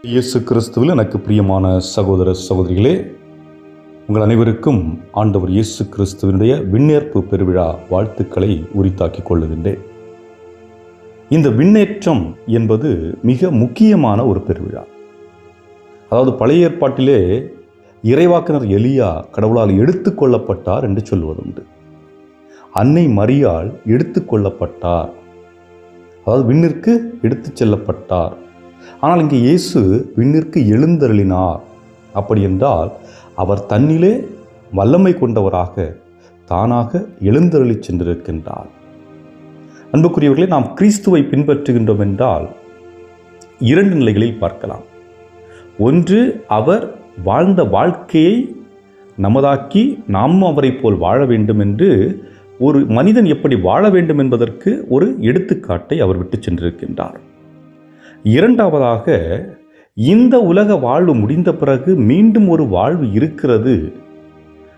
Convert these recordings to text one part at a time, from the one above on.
இயேசு கிறிஸ்துவில் எனக்கு பிரியமான சகோதர சகோதரிகளே, உங்கள் அனைவருக்கும் ஆண்டவர் இயேசு கிறிஸ்துவினுடைய விண்ணேற்பு பெருவிழா வாழ்த்துக்களை உரித்தாக்கிக் கொள்ளுகின்றேன். இந்த விண்ணேற்றம் என்பது மிக முக்கியமான ஒரு பெருவிழா. அதாவது பழைய ஏற்பாட்டிலே இறைவாக்கினர் எலியா கடவுளால் எடுத்துக்கொள்ளப்பட்டார் என்று சொல்வதுண்டு. அன்னை மரியாள் எடுத்துக்கொள்ளப்பட்டார், அதாவது விண்ணிற்கு எடுத்துச் செல்லப்பட்டார். ஆனால் இங்கே இயேசு விண்ணிற்கு எழுந்தருளினார். அப்படி என்றால் அவர் தன்னிலே வல்லமை கொண்டவராக தானாக எழுந்தருளி சென்றிருக்கின்றார். அன்புக்குரியவர்களே, நாம் கிறிஸ்துவை பின்பற்றுகின்றோம் என்றால் இரண்டு நிலைகளில் பார்க்கலாம். ஒன்று, அவர் வாழ்ந்த வாழ்க்கையை நமதாக்கி நாம் அவரை போல் வாழ வேண்டும் என்று ஒரு மனிதன் எப்படி வாழ வேண்டும் என்பதற்கு ஒரு எடுத்துக்காட்டை அவர் விட்டு சென்றிருக்கின்றார். இரண்டாவதாக, இந்த உலக வாழ்வு முடிந்த பிறகு மீண்டும் ஒரு வாழ்வு இருக்கிறது,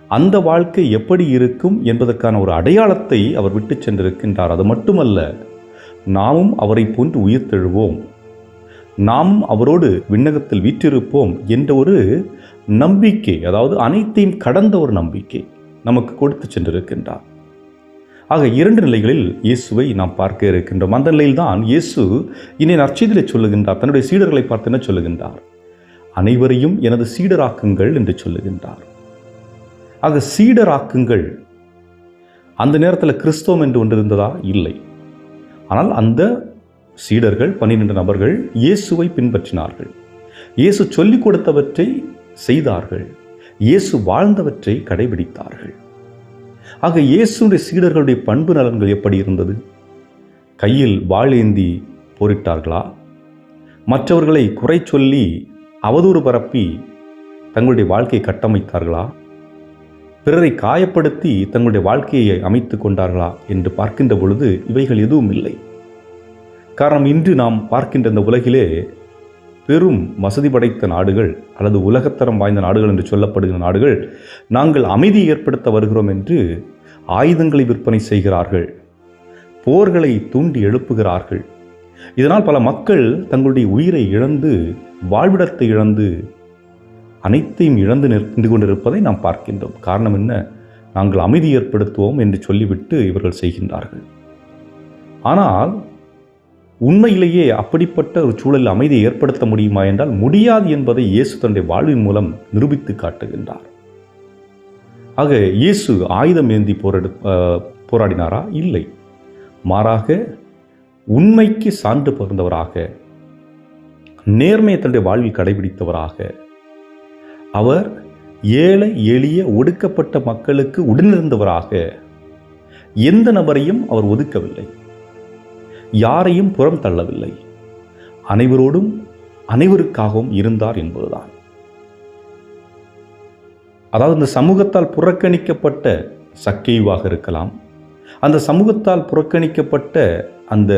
அந்த வாழ்க்கை எப்படி இருக்கும் என்பதற்கான ஒரு அடையாளத்தை அவர் விட்டு சென்றிருக்கின்றார். அது மட்டுமல்ல, நாமும் அவரை போன்று உயிர்த்தெழுவோம், நாமும் அவரோடு விண்ணகத்தில் வீற்றிருப்போம் என்ற ஒரு நம்பிக்கை, அதாவது அனைத்தையும் கடந்த ஒரு நம்பிக்கை நமக்கு கொடுத்து சென்றிருக்கின்றார். ஆக இரண்டு நிலைகளில் இயேசுவை நாம் பார்க்க இருக்கின்றோம். அந்த நிலையில்தான் இயேசு இன்னை நற்செய்தியிலே சொல்லுகின்றார். தன்னுடைய சீடர்களை பார்த்து என்ன சொல்லுகின்றார்? அனைவரையும் எனது சீடராக்குங்கள் என்று சொல்லுகின்றார். ஆக சீடராக்குங்கள். அந்த நேரத்தில் கிறிஸ்தவம் என்று ஒன்று இருந்ததா? இல்லை. ஆனால் அந்த சீடர்கள் 12 நபர்கள் இயேசுவை பின்பற்றினார்கள். இயேசு சொல்லிக் கொடுத்தவற்றை செய்தார்கள். இயேசு வாழ்ந்தவற்றை கடைபிடித்தார்கள். ஆக இயேசுடைய சீடர்களுடைய பண்பு நலன்கள் எப்படி இருந்தது? கையில் வாளேந்தி போரிட்டார்களா? மற்றவர்களை குறை சொல்லி அவதூறு பரப்பி தங்களுடைய வாழ்க்கையை கட்டமைத்தார்களா? பிறரை காயப்படுத்தி தங்களுடைய வாழ்க்கையை அமைத்து கொண்டார்களா என்று பார்க்கின்ற பொழுது இவைகள் எதுவும் இல்லை. காரணம், இன்று நாம் பார்க்கின்ற இந்த உலகிலே பெரும் வசதி படைத்த நாடுகள் அல்லது உலகத்தரம் வாய்ந்த நாடுகள் என்று சொல்லப்படுகிற நாடுகள் நாங்கள் அமைதியை ஏற்படுத்த வருகிறோம் என்று ஆயுதங்களை விற்பனை செய்கிறார்கள், போர்களை தூண்டி எழுப்புகிறார்கள். இதனால் பல மக்கள் தங்களுடைய உயிரை இழந்து, வாழ்விடத்தை இழந்து, அனைத்தையும் இழந்து நின்று கொண்டிருப்பதை நாம் பார்க்கின்றோம். காரணம் என்ன? நாங்கள் அமைதி ஏற்படுத்துவோம் என்று சொல்லிவிட்டு இவர்கள் செய்கின்றார்கள். ஆனால் உண்மையிலேயே அப்படிப்பட்ட ஒரு சூழலில் அமைதியை ஏற்படுத்த முடியுமா என்றால் முடியாது என்பதை இயேசு தன்னுடைய வாழ்வின் மூலம் நிரூபித்து காட்டுகின்றார். ஆக இயேசு ஆயுதம் ஏந்தி போராடினாரா? இல்லை. மாறாக உண்மைக்கு சான்று பகிர்ந்தவராக, நேர்மையை தன்னுடைய வாழ்வில் கடைபிடித்தவராக, அவர் ஏழை எளிய ஒடுக்கப்பட்ட மக்களுக்கு உடனிருந்தவராக, எந்த நபரையும் அவர் ஒதுக்கவில்லை, யாரையும் புறம் தள்ளவில்லை, அனைவரோடும் அனைவருக்காகவும் இருந்தார் என்பதுதான். அதாவது இந்த சமூகத்தால் புறக்கணிக்கப்பட்ட சக்கேயுவாக இருக்கலாம், அந்த சமூகத்தால் புறக்கணிக்கப்பட்ட அந்த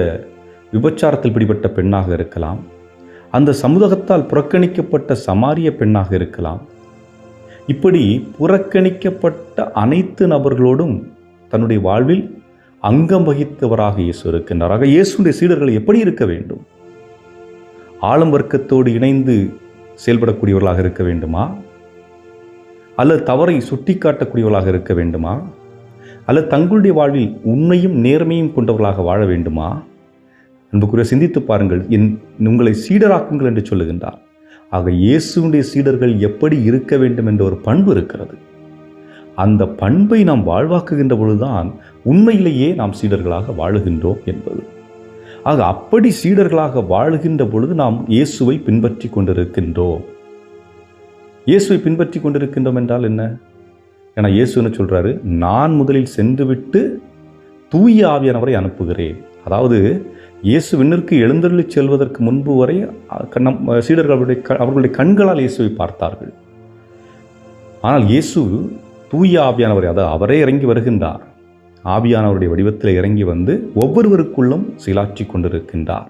விபச்சாரத்தில் பிடிபட்ட பெண்ணாக இருக்கலாம், அந்த சமூகத்தால் புறக்கணிக்கப்பட்ட சமாரிய பெண்ணாக இருக்கலாம். இப்படி புறக்கணிக்கப்பட்ட அனைத்து நபர்களோடும் தன்னுடைய வாழ்வில் அங்கம் வகித்தவராக இயேசு இருக்கின்றார். ஆக இயேசுடைய சீடர்கள் எப்படி இருக்க வேண்டும்? ஆளும் வர்க்கத்தோடு இணைந்து செயல்படக்கூடியவர்களாக இருக்க வேண்டுமா? அல்லது தவறை சுட்டி காட்டக்கூடியவர்களாக இருக்க வேண்டுமா? அல்லது தங்களுடைய வாழ்வில் உண்மையும் நேர்மையும் கொண்டவர்களாக வாழ வேண்டுமா? அன்புக்குரிய சிந்தித்து பாருங்கள். உங்களை சீடராக்குங்கள் என்று சொல்லுகின்றார். ஆக இயேசுடைய சீடர்கள் எப்படி இருக்க வேண்டும் என்ற ஒரு பண்பு இருக்கிறது. அந்த பண்பை நாம் வாழ்வாக்குகின்ற பொழுதுதான் உண்மையிலேயே நாம் சீடர்களாக வாழுகின்றோம் என்பது. ஆக அப்படி சீடர்களாக வாழுகின்ற பொழுது நாம் இயேசுவை பின்பற்றி கொண்டிருக்கின்றோம். இயேசுவை பின்பற்றி கொண்டிருக்கின்றோம் என்றால் என்ன? ஏன்னா இயேசு என்ன சொல்றாரு? நான் முதலில் சென்றுவிட்டு தூய ஆவியானவரை அனுப்புகிறேன். அதாவது இயேசு விண்ணிற்கு எழுந்தருளி செல்வதற்கு முன்பு வரை சீடர்கள் அவர்களுடைய கண்களால் இயேசுவை பார்த்தார்கள். ஆனால் இயேசு தூய ஆவியானவரை, அதாவது அவரே இறங்கி வருகின்றார். ஆவியானவருடைய வடிவத்தில் இறங்கி வந்து ஒவ்வொருவருக்குள்ளும் செயலாற்றி கொண்டிருக்கின்றார்.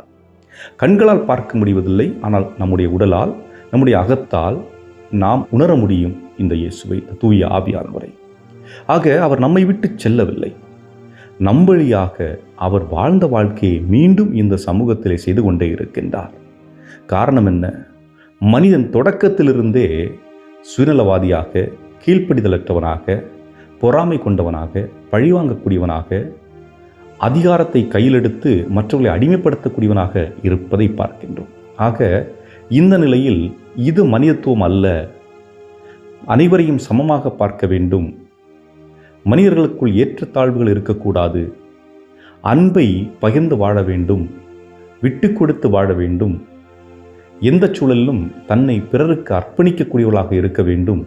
கண்களால் பார்க்க முடிவதில்லை, ஆனால் நம்முடைய உடலால், நம்முடைய அகத்தால் நாம் உணர முடியும் இந்த இயேசுவை, தூய ஆவியானவரை. ஆக அவர் நம்மை விட்டு செல்லவில்லை. நம் வழியாக அவர் வாழ்ந்த வாழ்க்கையை மீண்டும் இந்த சமூகத்திலே செய்து கொண்டே இருக்கின்றார். காரணம் என்ன? மனிதன் தொடக்கத்திலிருந்தே சுயநலவாதியாக, கீழ்ப்படிதலற்றவனாக, பொறாமை கொண்டவனாக, பழிவாங்கக்கூடியவனாக, அதிகாரத்தை கையிலெடுத்து மற்றவர்களை அடிமைப்படுத்தக்கூடியவனாக இருப்பதை பார்க்கின்றோம். ஆக இந்த நிலையில் இது மனிதத்துவம் அல்ல. அனைவரையும் சமமாக பார்க்க வேண்டும். மனிதர்களுக்குள் ஏற்றத்தாழ்வுகள் இருக்கக்கூடாது. அன்பை பகிர்ந்து வாழ வேண்டும். விட்டு கொடுத்து வாழ வேண்டும். எந்த சூழலிலும் தன்னை பிறருக்கு அர்ப்பணிக்கக்கூடியவர்களாக இருக்க வேண்டும்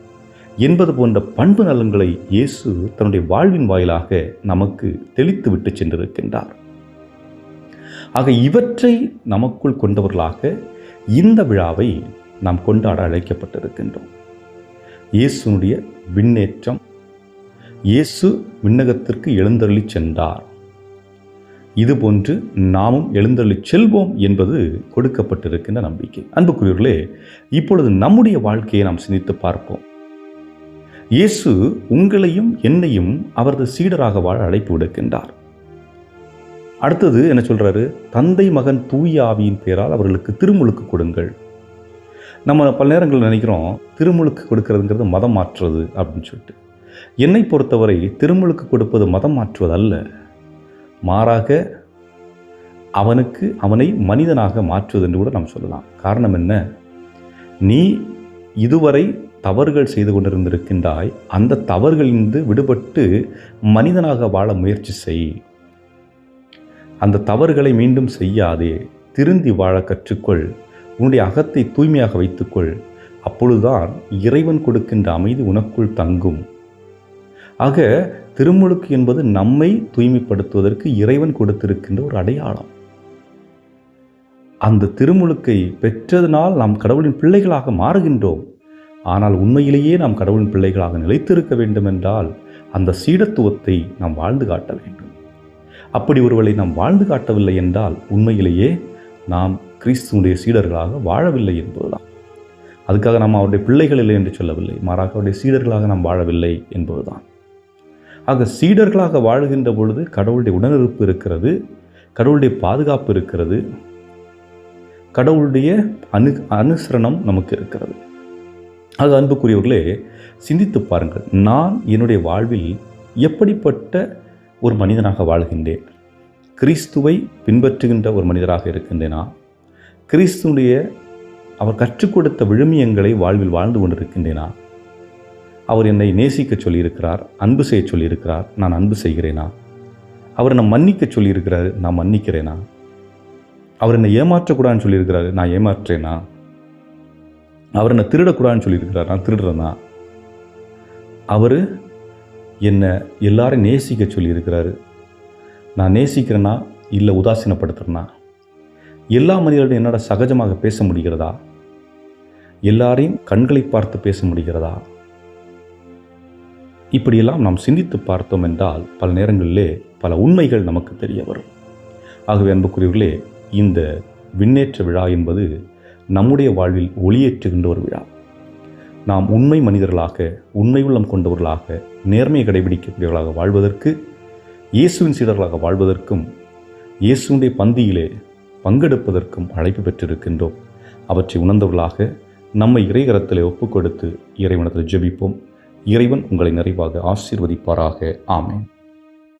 என்பது போன்ற பண்பு நலன்களை இயேசு தன்னுடைய வாழ்வின் வாயிலாக நமக்கு தெளித்து விட்டு சென்றிருக்கின்றார். ஆக இவற்றை நமக்குள் கொண்டவர்களாக இந்த விழாவை நாம் கொண்டாட அழைக்கப்பட்டிருக்கின்றோம். இயேசுனுடைய விண்ணேற்றம், இயேசு விண்ணகத்திற்கு எழுந்தருளி சென்றார். இதுபோன்று நாமும் எழுந்தருளி செல்வோம் என்பது கொடுக்கப்பட்டிருக்கின்ற நம்பிக்கை. அன்புக்குரியவர்களே, இப்பொழுது நம்முடைய வாழ்க்கையை நாம் சிந்தித்து பார்ப்போம். இயேசு உங்களையும் என்னையும் அவரது சீடராக வாழ அழைப்பு விடுக்கின்றார். அடுத்தது என்ன சொல்றாரு? தந்தை, மகன், தூய ஆவியின் பெயரால் அவர்களுக்கு திருமுழுக்கு கொடுங்கள். நம்ம பல நேரங்களில் நினைக்கிறோம் திருமுழுக்கு கொடுக்கறதுங்கிறது மதம் மாற்றுறது அப்படின்னு சொல்லிட்டு. என்னை பொறுத்தவரை திருமுழுக்கு கொடுப்பது மதம் மாற்றுவது அல்ல, மாறாக அவனை மனிதனாக மாற்றுவது என்று கூட நாம் சொல்லலாம். காரணம் என்ன? நீ இதுவரை தவறுகள் செய்து கொண்டிருந்திருக்கின்றாய். அந்த தவறுகளிலிருந்து விடுபட்டு மனிதனாக வாழ முயற்சி செய். அந்த தவறுகளை மீண்டும் செய்யாதே. திருந்தி வாழ கற்றுக்கொள். உன்னுடைய அகத்தை தூய்மையாக வைத்துக்கொள். அப்பொழுதுதான் இறைவன் கொடுக்கின்ற அமைதி உனக்குள் தங்கும். ஆக திருமுழுக்கு என்பது நம்மை தூய்மைப்படுத்துவதற்கு இறைவன் கொடுத்திருக்கின்ற ஒரு அடையாளம். அந்த திருமுழுக்கை பெற்றதனால் நாம் கடவுளின் பிள்ளைகளாக மாறுகின்றோம். ஆனால் உண்மையிலேயே நாம் கடவுளின் பிள்ளைகளாக நிலைத்திருக்க வேண்டும் என்றால் அந்த சீடத்துவத்தை நாம் வாழ்ந்து காட்ட வேண்டும். அப்படி ஒருவரை நாம் வாழ்ந்து காட்டவில்லை என்றால் உண்மையிலேயே நாம் கிறிஸ்துவுடைய சீடர்களாக வாழவில்லை என்பதுதான். அதுக்காக நாம் அவருடைய பிள்ளைகள் இல்லை என்று சொல்லவில்லை, மாறாக அவருடைய சீடர்களாக நாம் வாழவில்லை என்பதுதான். ஆக சீடர்களாக வாழுகின்ற பொழுது கடவுளுடைய உடனிருப்பு இருக்கிறது, கடவுளுடைய பாதுகாப்பு இருக்கிறது, கடவுளுடைய அனுசரணம் நமக்கு இருக்கிறது. ஆக அன்புக்குரியவர்களே, சிந்தித்து பாருங்கள். நான் என்னுடைய வாழ்வில் எப்படிப்பட்ட ஒரு மனிதனாக வாழ்கின்றேன்? கிறிஸ்துவை பின்பற்றுகின்ற ஒரு மனிதராக இருக்கின்றேனா? கிறிஸ்துடைய அவர் கற்றுக் கொடுத்த விழுமியங்களை வாழ்வில் வாழ்ந்து கொண்டிருக்கின்றேனா? அவர் என்னை நேசிக்க சொல்லியிருக்கிறார், அன்பு செய்ய சொல்லியிருக்கிறார், நான் அன்பு செய்கிறேனா? அவர் என்னை மன்னிக்க சொல்லியிருக்கிறார், நான் மன்னிக்கிறேனா? அவர் என்னை ஏமாற்றக்கூடாதுன்னு சொல்லியிருக்கிறாரு, நான் ஏமாற்றேனா? அவர் என்னை திருடக்கூடாதுன்னு சொல்லியிருக்கிறார், நான் திருடுறேனா? அவர் என்னை எல்லாரையும் நேசிக்க சொல்லியிருக்கிறாரு, நான் நேசிக்கிறேனா இல்லை உதாசீனப்படுத்துறேனா? எல்லா மனிதர்களும் என்னோட சகஜமாக பேச முடிகிறதா? எல்லாரையும் கண்களை பார்த்து பேச முடிகிறதா? இப்படியெல்லாம் நாம் சிந்தித்து பார்த்தோம் என்றால் பல நேரங்களிலே பல உண்மைகள் நமக்கு தெரிய வரும். ஆகவே அன்புக்குரியவர்களே, இந்த விண்ணேற்ற விழா என்பது நம்முடைய வாழ்வில் ஒளியேற்றுகின்ற ஒரு விழா. நாம் உண்மை மனிதர்களாக, உண்மை உள்ளம் கொண்டவர்களாக, நேர்மையை கடைபிடிக்கக்கூடியவர்களாக வாழ்வதற்கு, இயேசுவின் சீடர்களாக வாழ்வதற்கும், இயேசுடைய பந்தியிலே பங்கெடுப்பதற்கும் அழைப்பு பெற்றிருக்கின்றோம். அவற்றை உணர்ந்தவர்களாக நம்மை இறைகரத்திலே ஒப்புக்கொடுத்து இறைவனத்தில் ஜெபிப்போம். இறைவன் உங்களை நிறைவாக ஆசீர்வதிப்பாராக. ஆமென்.